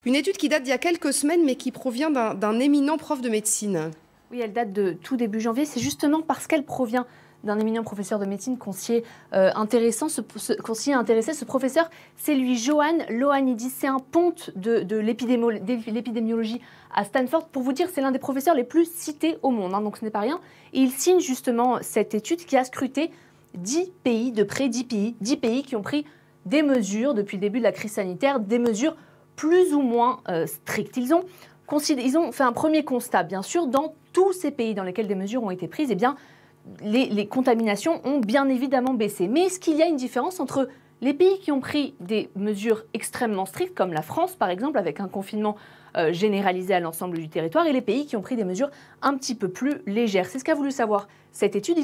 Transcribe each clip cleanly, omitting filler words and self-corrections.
Une étude qui date d'il y a quelques semaines, mais qui provient d'un éminent prof de médecine. Oui, elle date de tout début janvier. C'est justement parce qu'elle provient d'un éminent professeur de médecine qu'on s'y est intéressé. Ce professeur, c'est lui, Johan Ioannidis. C'est un ponte de l'épidémiologie à Stanford. Pour vous dire, c'est l'un des professeurs les plus cités au monde, donc ce n'est pas rien. Et il signe justement cette étude qui a scruté 10 pays, de près 10 pays qui ont pris des mesures depuis le début de la crise sanitaire, des mesures plus ou moins strictes. Ils ont fait un premier constat, bien sûr, dans tous ces pays dans lesquels des mesures ont été prises, eh bien, les contaminations ont bien évidemment baissé. Mais est-ce qu'il y a une différence entre les pays qui ont pris des mesures extrêmement strictes, comme la France par exemple, avec un confinement généralisé à l'ensemble du territoire, et les pays qui ont pris des mesures un petit peu plus légères? C'est ce qu'a voulu savoir cette étude.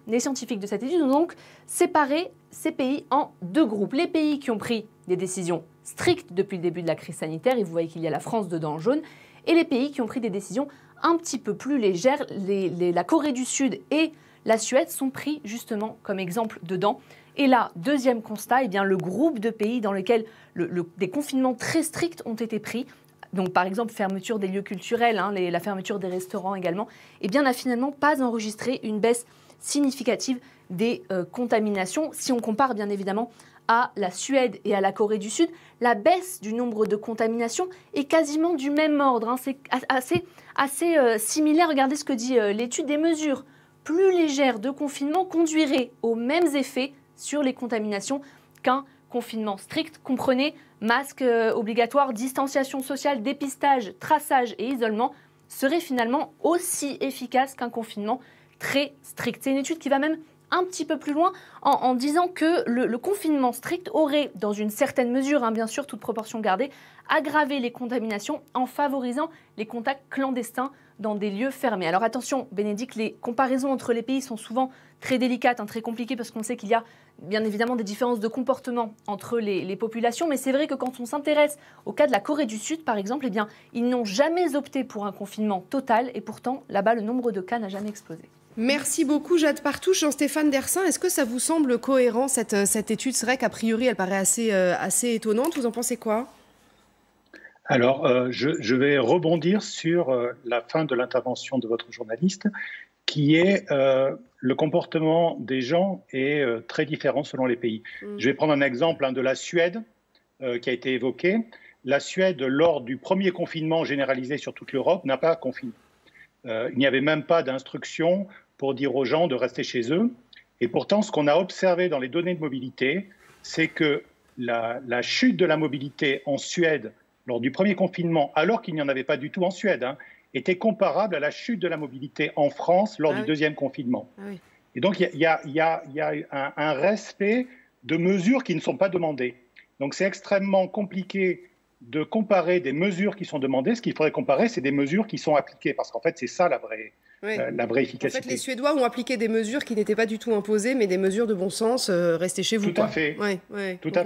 Les scientifiques de cette étude ont donc séparé ces pays en deux groupes. Les pays qui ont pris des décisions strictes depuis le début de la crise sanitaire, et vous voyez qu'il y a la France dedans en jaune, et les pays qui ont pris des décisions un petit peu plus légères. La Corée du Sud et la Suède sont pris justement comme exemple dedans. Et là, deuxième constat, eh bien, le groupe de pays dans lesquels des confinements très stricts ont été pris, donc par exemple fermeture des lieux culturels, la fermeture des restaurants également, eh bien, n'a finalement pas enregistré une baisse significative des contaminations. Si on compare bien évidemment à la Suède et à la Corée du Sud, la baisse du nombre de contaminations est quasiment du même ordre. C'est assez similaire. Regardez ce que dit l'étude. Des mesures plus légères de confinement conduiraient aux mêmes effets sur les contaminations qu'un confinement strict. Comprenez, masque obligatoire, distanciation sociale, dépistage, traçage et isolement seraient finalement aussi efficaces qu'un confinement très strict. C'est une étude qui va même un petit peu plus loin en disant que le confinement strict aurait, dans une certaine mesure, bien sûr, toute proportion gardée, aggravé les contaminations en favorisant les contacts clandestins dans des lieux fermés. Alors attention, Bénédicte, les comparaisons entre les pays sont souvent très délicates, très compliquées, parce qu'on sait qu'il y a bien évidemment des différences de comportement entre les populations, mais c'est vrai que quand on s'intéresse au cas de la Corée du Sud, par exemple, eh bien, ils n'ont jamais opté pour un confinement total, et pourtant, là-bas, le nombre de cas n'a jamais explosé. Merci beaucoup, Jade Partouche. Jean-Stéphane Dersin, est-ce que ça vous semble cohérent, cette étude? C'est vrai qu'a priori, elle paraît assez étonnante. Vous en pensez quoi? Alors, je vais rebondir sur la fin de l'intervention de votre journaliste, qui est le comportement des gens est très différent selon les pays. Je vais prendre un exemple de la Suède qui a été évoqué. La Suède, lors du premier confinement généralisé sur toute l'Europe, n'a pas confiné. Il n'y avait même pas d'instruction pour dire aux gens de rester chez eux. Et pourtant, ce qu'on a observé dans les données de mobilité, c'est que la chute de la mobilité en Suède lors du premier confinement, alors qu'il n'y en avait pas du tout en Suède, était comparable à la chute de la mobilité en France lors du deuxième confinement. Oui. Et donc, il y a un respect de mesures qui ne sont pas demandées. Donc, c'est extrêmement compliqué de comparer des mesures qui sont demandées. Ce qu'il faudrait comparer, c'est des mesures qui sont appliquées, parce qu'en fait, c'est ça la vraie efficacité. En fait, les Suédois ont appliqué des mesures qui n'étaient pas du tout imposées, mais des mesures de bon sens, restez chez vous. Tout à fait. Ouais. Tout à fait.